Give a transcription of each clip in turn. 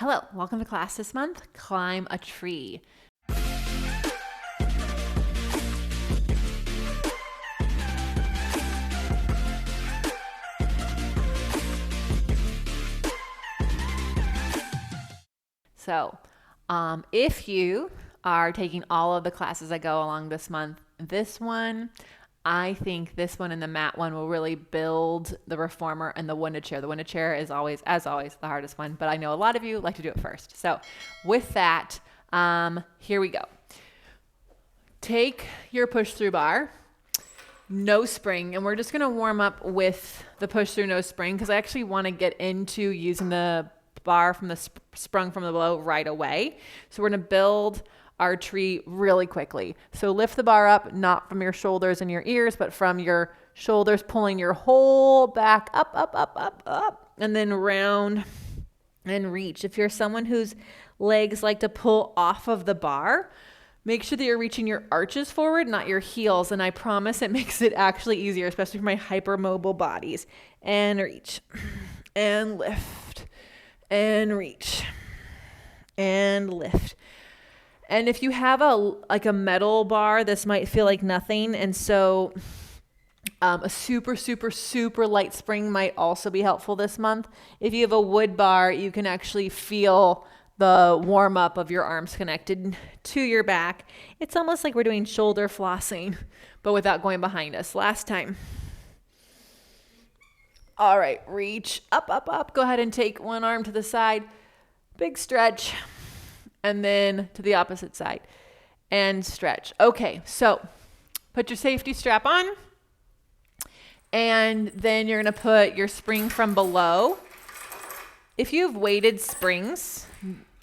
Hello, welcome to class this month, Climb a Tree. So, if you are taking all of the classes that go along this month, I think this one and the mat one will really build the reformer and the winded chair. The winded chair is always, as always, the hardest one, but I know a lot of you like to do it first. So with that, here we go. Take your push-through bar, no spring, and we're just going to warm up with the push-through no spring because I actually want to get into using the bar from the sprung from the below right away. So we're going to build our tree really quickly. So lift the bar up, not from your shoulders and your ears, but from your shoulders, pulling your whole back up, and then round and reach. If you're someone whose legs like to pull off of the bar, make sure that you're reaching your arches forward, not your heels. And I promise it makes it actually easier, especially for my hypermobile bodies. And reach and lift and reach and lift. And if you have a metal bar, this might feel like nothing. And so a super light spring might also be helpful this month. If you have a wood bar, you can actually feel the warm up of your arms connected to your back. It's almost like we're doing shoulder flossing, but without going behind us. Last time. All right, reach up. Go ahead and take one arm to the side. Big stretch. And then to the opposite side and stretch. Okay, so put your safety strap on. And then you're going to put your spring from below. If you have weighted springs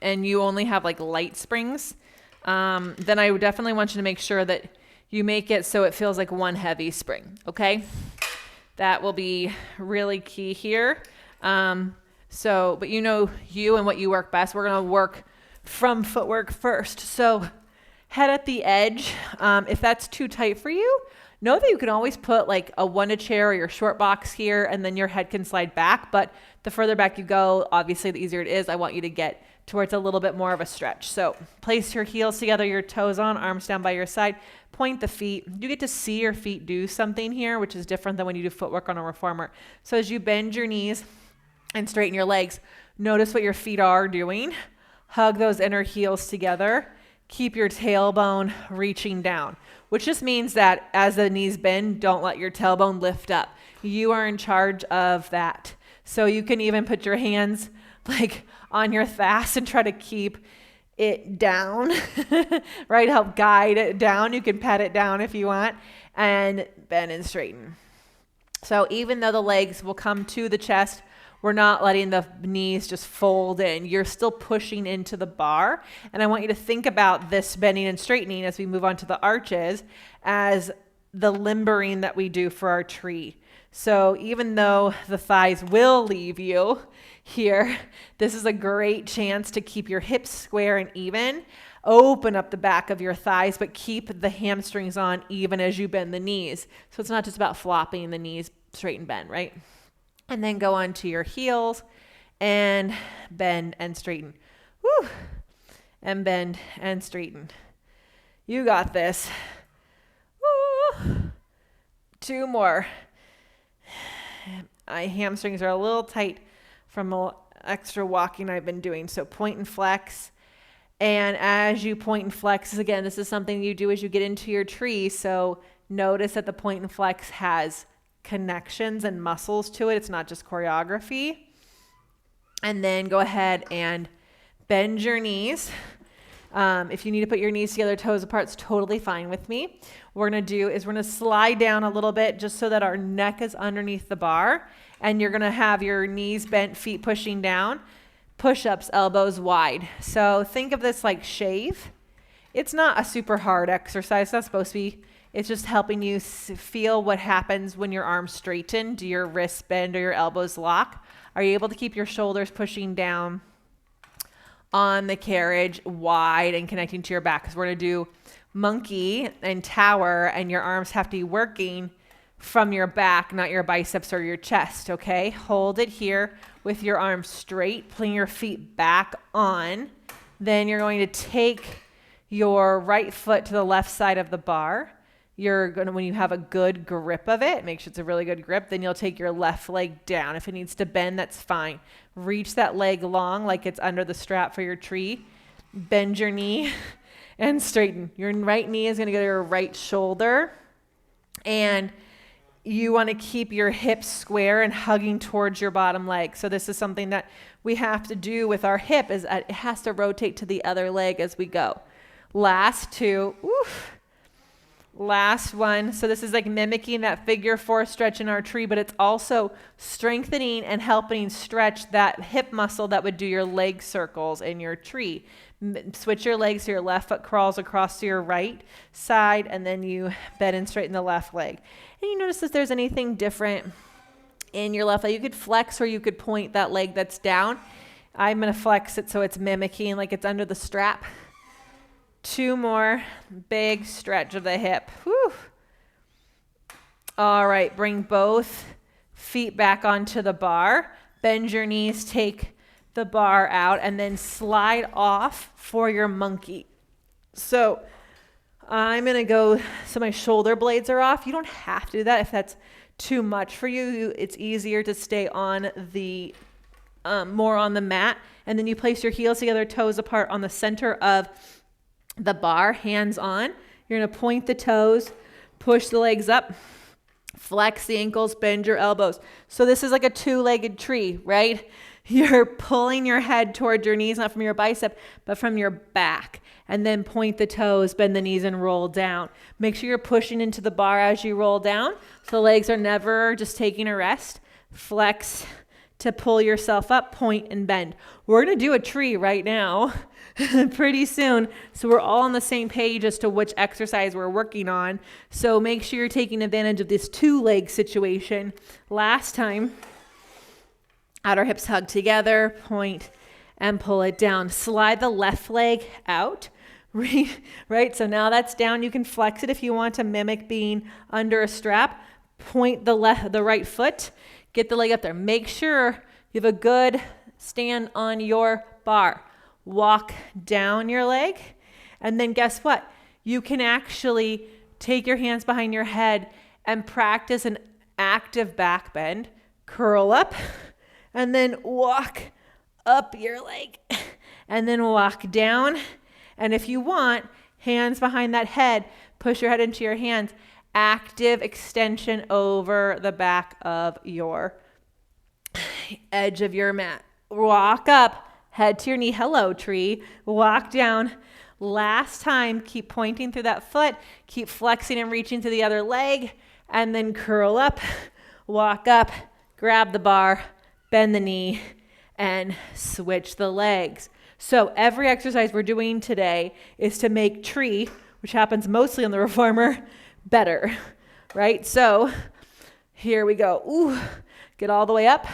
and you only have like light springs, then I would definitely want you to make sure that you make it so it feels like one heavy spring, okay? That will be really key here. But you know you and what you work best. We're going to work from footwork first. So head at the edge. If that's too tight for you, know that you can always put like a winded chair or your short box here, and then your head can slide back. But the further back you go, obviously the easier it is. I want you to get towards a little bit more of a stretch. So place your heels together, your toes on, arms down by your side, point the feet. You get to see your feet do something here, which is different than when you do footwork on a reformer. So as you bend your knees and straighten your legs, notice what your feet are doing. Hug those inner heels together. Keep your tailbone reaching down, which just means that as the knees bend, don't let your tailbone lift up. You are in charge of that. So you can even put your hands like on your thighs and try to keep it down, right? Help guide it down. You can pat it down if you want, and bend and straighten. So even though the legs will come to the chest, we're not letting the knees just fold in. You're still pushing into the bar. And I want you to think about this bending and straightening as we move on to the arches as the limbering that we do for our tree. So even though the thighs will leave you here, this is a great chance to keep your hips square and even. Open up the back of your thighs, but keep the hamstrings on even as you bend the knees. So it's not just about flopping the knees straight and bend, right? And then go on to your heels and bend and straighten. Woo! And bend and straighten. You got this. Woo! 2 more. My hamstrings are a little tight from the extra walking I've been doing. So point and flex. And as you point and flex, again, this is something you do as you get into your tree. So notice that the point and flex has connections and muscles to it. It's not just choreography. And then go ahead and bend your knees. If you need to put your knees together, toes apart, it's totally fine with me. What we're going to do is we're going to slide down a little bit just so that our neck is underneath the bar. And you're going to have your knees bent, feet pushing down, push-ups, elbows wide. So think of this like shave. It's not a super hard exercise. That's supposed to be. It's just helping you feel what happens when your arms straighten. Do your wrists bend or your elbows lock? Are you able to keep your shoulders pushing down on the carriage wide and connecting to your back? Because we're going to do monkey and tower, and your arms have to be working from your back, not your biceps or your chest, okay? Hold it here. with your arms straight, pulling your feet back on. Then you're going to take your right foot to the left side of the bar. You're going to, when you have a good grip of it, make sure it's a really good grip, then you'll take your left leg down. If it needs to bend, that's fine. Reach that leg long like it's under the strap for your tree. Bend your knee and straighten. Your right knee is going to go to your right shoulder. And you want to keep your hips square and hugging towards your bottom leg. So this is something that we have to do with our hip, is that it has to rotate to the other leg as we go. Last two. Oof. Last one. So this is like mimicking that figure 4 stretch in our tree, but it's also strengthening and helping stretch that hip muscle that would do your leg circles in your tree. Switch your legs so your left foot crawls across to your right side, and then you bend and straighten the left leg. And you notice if there's anything different in your left leg, you could flex or you could point that leg that's down. I'm going to flex it so it's mimicking like it's under the strap. 2 more. Big stretch of the hip. Whew. All right, bring both feet back onto the bar. Bend your knees, take the bar out, and then slide off for your monkey. So I'm going to go, so my shoulder blades are off. You don't have to do that if that's too much for you. It's easier to stay on the, more on the mat. And then you place your heels together, toes apart on the center of the bar, hands on. You're going to point the toes, push the legs up, flex the ankles, bend your elbows. So this is like a 2-legged tree, right? You're pulling your head towards your knees, not from your bicep, but from your back. And then point the toes, bend the knees, and roll down. Make sure you're pushing into the bar as you roll down. So the legs are never just taking a rest. Flex to pull yourself up, point and bend. We're going to do a tree right now pretty soon. So we're all on the same page as to which exercise we're working on. So make sure you're taking advantage of this 2-leg situation. Last time, outer hips hug together, point and pull it down. Slide the left leg out, right? So now that's down. You can flex it if you want to mimic being under a strap. Point the right foot, get the leg up there. Make sure you have a good stand on your bar. Walk down your leg, and then guess what? You can actually take your hands behind your head and practice an active back bend. Curl up, and then walk up your leg, and then walk down. And if you want, hands behind that head, push your head into your hands. Active extension over the back of your edge of your mat. Walk up, head to your knee. Hello, tree. Walk down. Last time, keep pointing through that foot. Keep flexing and reaching to the other leg. And then curl up, walk up, grab the bar, bend the knee, and switch the legs. So every exercise we're doing today is to make tree, which happens mostly on the reformer, better, right? So here we go. Ooh, get all the way up.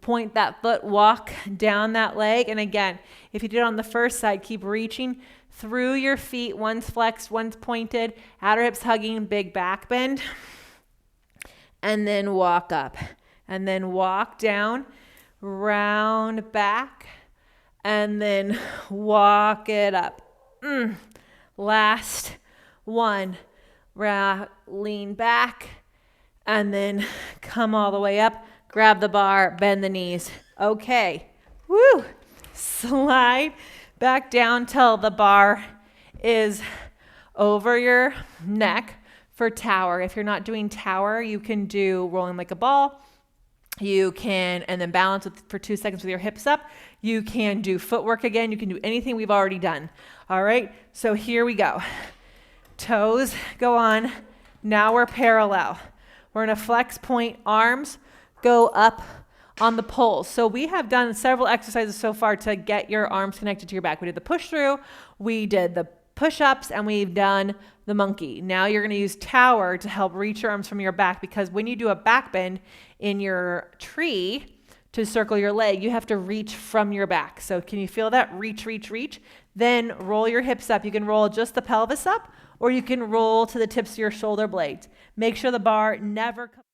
Point that foot, walk down that leg. And again, if you did it on the first side, keep reaching through your feet. One's flexed, one's pointed, outer hips hugging, big back bend. And then walk up. And then walk down, round back, and then walk it up. Last one. Lean back, and then come all the way up. Grab the bar, bend the knees. Okay. Woo! Slide back down till the bar is over your neck for tower. If you're not doing tower, you can do rolling like a ball. You can, and then balance for 2 seconds with your hips up. You can do footwork again. You can do anything we've already done. All right. So here we go. Toes go on. Now we're parallel. We're going to flex, point, arms go up on the poles. So we have done several exercises so far to get your arms connected to your back. We did the push through, we did the push-ups, and we've done the monkey. Now you're going to use tower to help reach your arms from your back, because when you do a back bend in your tree to circle your leg, you have to reach from your back. So can you feel that? Reach, reach, reach. Then roll your hips up. You can roll just the pelvis up, or you can roll to the tips of your shoulder blades. Make sure the bar never comes